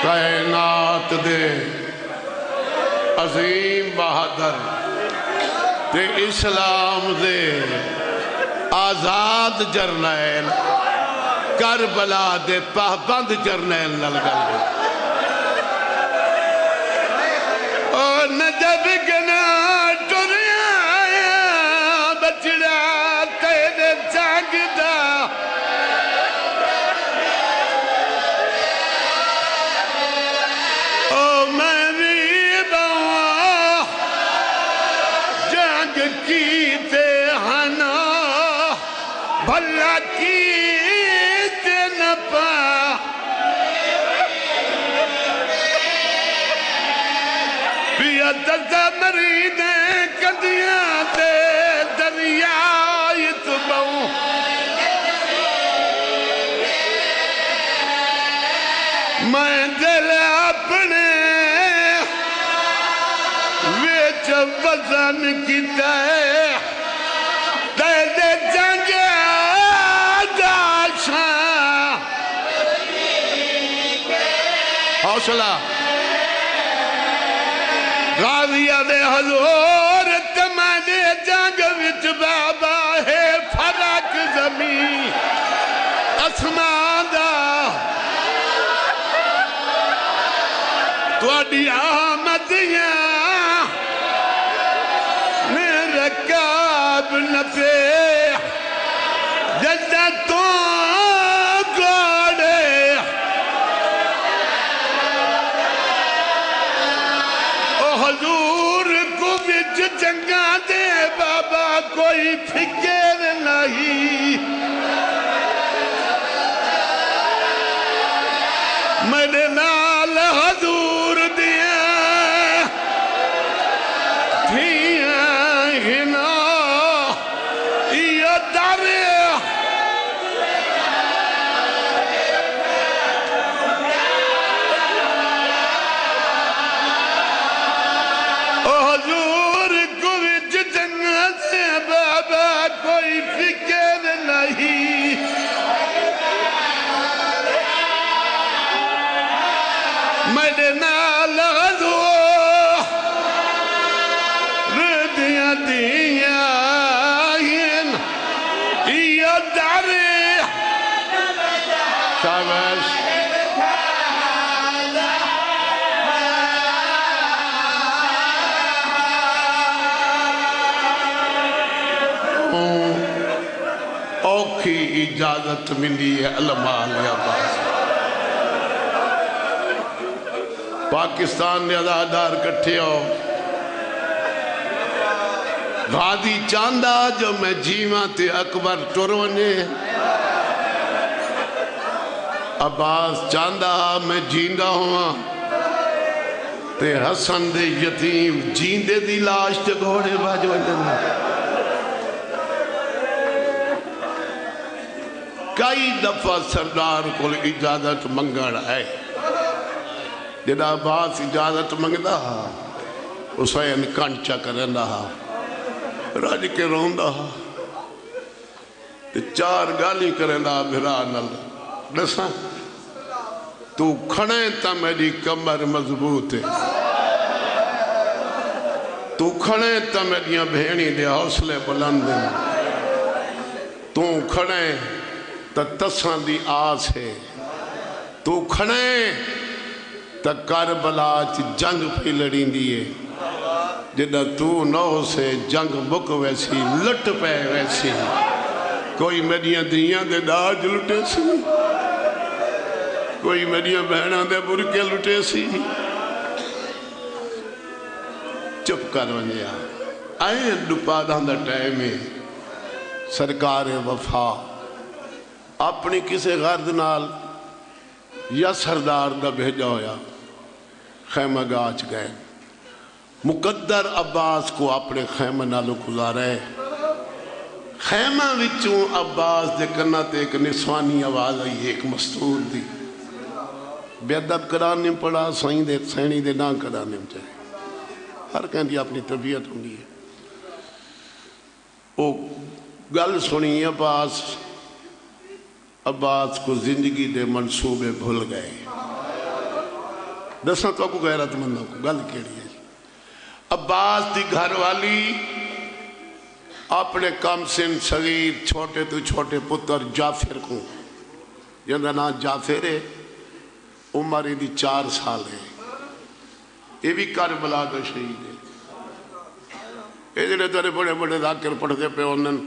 کائنات دے عظیم بہادر تے اسلام دے آزاد جرنیل کربلا دے پابند جرنیل نال گل او نجب گنا ٹریا بچڑا تیرے جنگ دا او میں بھی باں جنگ کیتے ہنا بھلا کیتے نہ پا پیا دزا مریدے کدیاں دے دریائیت باں میں دل اپنے ویچ وزن کی تے دے جنگ داشاں حوصلہ غازیہ دے حضور تمہارے جنگ وچ بابا ہے فرق زمین اسمان دا تواڈی آمدیاں میرے کعب نفے جدہ تو گوڑے او حضور کو بچ جنگا دے بابا کوئی فکر نہیں میرے نال حضور دیا دھیاں ہنا یہ در او حضور کو وچ جنگا دے بابا کوئی فکر نہیں میرے نال حضور ردیاں دیاں یہ در شاباش اوکھی اجازت ملی ہے علماء عباس پاکستان نے ادادار کٹھے ہو غازی چاندہ جو میں جیواں تے اکبر ٹرونے عباس چاندہ میں جیندہ ہوا تے حسن دے یتیم جیندے دی لاش تے گھوڑے باجو کئی دفعہ سردار کو اجازت منگڑ ہے جدا عباس اجازت منگدہ حسین کنچا کرندہ رج کے روندہ چار گالی کرندہ بھرانل دساں تو کھڑے تا میری کمر مضبوط ہے تو کھڑے تا میری بھینی دے حوصلے بلند ہیں تو کھڑے تا تساں دی آس ہے تو کھڑے تا کربلا چی جنگ پہ لڑیں دیئے جدہ تو نو سے جنگ بک ویسی لٹ پہ ویسی کوئی میڈیاں دیاں دے داج لٹے سی کوئی میڈیاں بہناں دے برکے لٹے سی چپ کر ونیا آئے ڈپا داندہ ٹائمیں سرکار وفا اپنی کسے غرد نال یا سردار دا بھیجا ہویا خیمہ گاچ گئے مقدر عباس کو اپنے خیمہ نالو گزارے خیمہ وچوں عباس دے کرنا تے ایک نسوانی آواز آئی ایک مستور دی بے ادب کرانے پڑا سائیں دے سینی دے نہ کرانے چاہے ہر کہیں دی اپنی طبیعت ہونی ہے وہ گل سنی عباس کو زندگی دے منصوبے بھول گئے دساں تو کو غیرت مندوں کو گل کیڑی ہے عباس دی گھر والی اپنے کم سن صغیر چھوٹے تو چھوٹے پتر جعفر کو جن کا نام جعفر ہے عمر دی 4 سال ہے یہ بھی کربلا کا شہید ہے یہ جڑے تیرے بڑے بڑے ذاکر پڑھتے پہ انہوں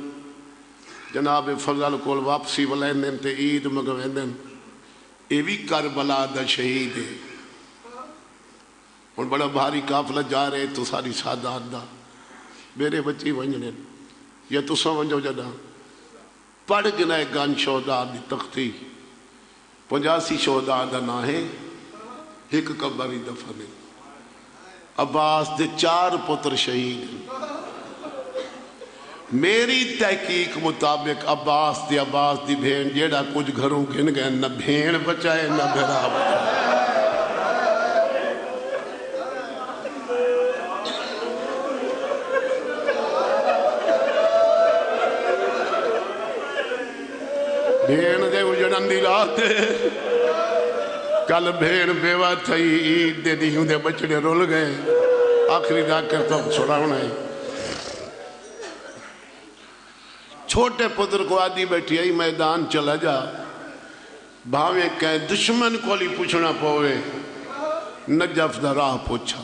جناب فضل کول واپسی ولیندن تے عید مگویندن یہ بھی کربلا دا شہید ہے اور بڑا بھاری قافلہ جا رہے تو ساری سادات دا میرے بچی ونجنے یا تو سو ونجو جدا پڑھ گنا ہے گن شہداء دی تختی 85 شہداء دا نہ ہے ایک قبری دفن ہے عباس دے 4 پتر شہید ہیں میری تحقیق مطابق عباس دی بھین جیڑا کچھ گھروں گن گئے نہ بھین بچائے نہ بھیرا بچائے بھین دے اجڑن دی رات کل بھین بیوہ تھئی عید دے دیوں دے بچڑے رول گئے آخری جا کر تو چھوڑاؤں ہے چھوٹے پتر کو آدھی بیٹھی آئی میدان چلا جا بھاویں کہیں دشمن کو لی پوچھنا پوئے نجف دا راہ پوچھا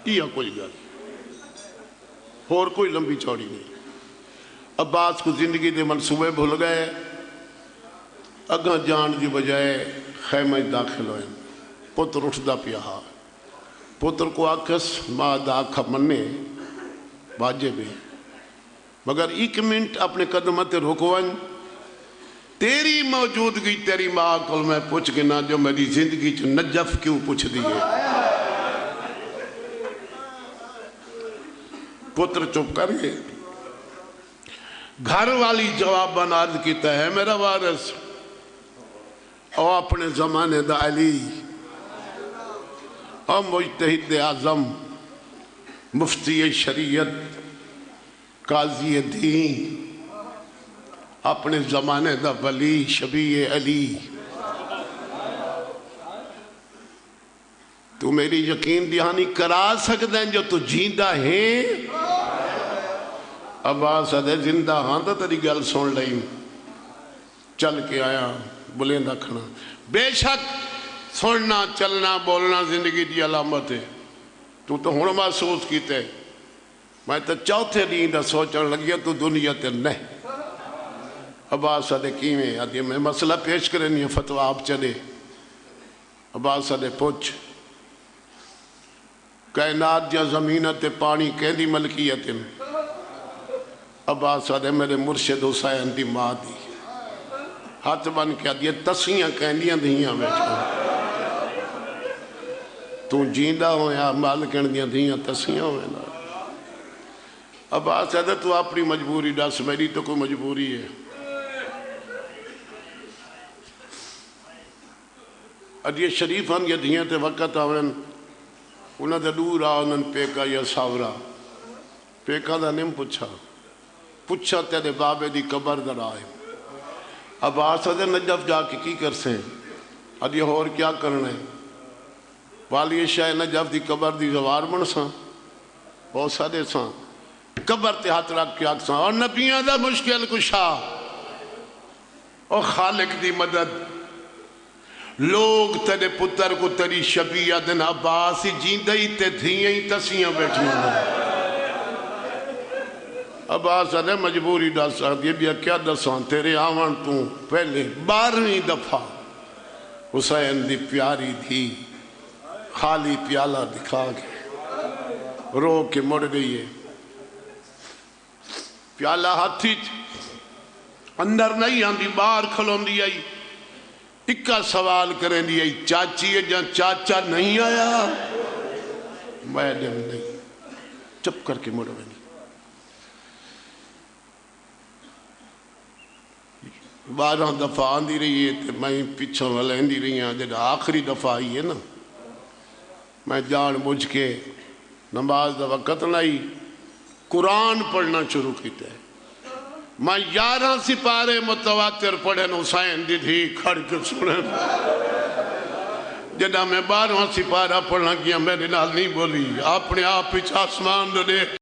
یہ کوئی گل اور کوئی لمبی چوڑی نہیں عباس کو زندگی دے منصوبے بھول گئے اگاں جان دی بجائے خیمہ داخل ہوئے پتر اٹھ دا پیہا پتر کو آکس ماں دا آکھا مننے باجے بے مگر 1 منٹ اپنے قدمت رکوان تیری موجودگی تیری ماں کل میں پوچھ گنا جو میری زندگی چو نجف کیوں پوچھ دیئے پتر چپ کر گئے گھر والی جواب بناد کیتا ہے میرا وارث او اپنے زمانے دا علی او مجتہد اعظم مفتی شریعت قاضی دین اپنے زمانے دا ولی شبیہ علی تو میری یقین دہانی کرا سکتا ہے جو تو جیندہ ہے عباس ادھے زندہ ہاں تو تیری گل سن لئی چل کے آیا بلیندہ کھنا بے شک سننا چلنا بولنا زندگی دی علامت ہے تو ہن محسوس کیتے میں تو چوتھے دین دا سوچن لگیا تو دنیا تے نہیں عباس ادھے کیویں آدھی میں مسئلہ پیش کرنی ہے فتوہ آپ چلے عباس ادھے پوچھ کائنات یا زمینت تے پانی کہندی ملکیت عباس ادھے میرے مرشد حسین دی ماں دی ہاتھ بن کے آدھی تسیاں کہندیاں دھیاں بیٹھا تو جیندہ ہویا مالکن دیاں دھیاں تسیاں ہوئے نا عباس ادھے تو اپنی مجبوری ڈاس میری تو کوئی مجبوری ہے ادھے شریفان یہ دھیاں تے وقت آوین انہاں دے دور آنن پیکا یا ساورا پیکا دا نیم پچھا تیرے بابے دی قبر در آئے عباس ادھے نجف جا کے کی کر سیں ادھے اور کیا کرنا ہے والی شاہ نجف دی قبر دی زوار من ساں بہت سادے ساں قبر تے ہاتھ رکھ کے آکساں اور نبیاں دا مشکل کشا اور خالق دی مدد لوگ تیرے پتر کو تیری شبیہ دن عباسی جیندہی تے دھیئیں تسیاں بیٹھیاں عباس ادھے مجبوری ڈاسا یہ بھی کیا دساں تیرے آوان تو پہلے 12ویں دفعہ حسین دی پیاری تھی خالی پیالہ دکھا کے رو کے مڑ گئی ہے پیالہ ہاتھی اندر نہیں آن دی باہر کھلون دی آئی اکا سوال کریں دی آئی چاچی ہے جہاں چاچا نہیں آیا میڈم نہیں چپ کر کے مڑ گئی 12 دفعہ آن دی رہی ہے میں پیچھوں والین دی رہی ہیں جب آخری دفعہ آئی ہے نا میں جان بجھ کے نماز دا وقت نہیں قرآن پڑھنا شروع کیتے ہیں میں 11 سپارے متواتر پڑھیں حسین دی تھی کھڑ کے سنے جدہ میں 12واں سپارہ پڑھنا کیا میرے نال نہیں بولی، اپنے آپ پچھ آسمان دے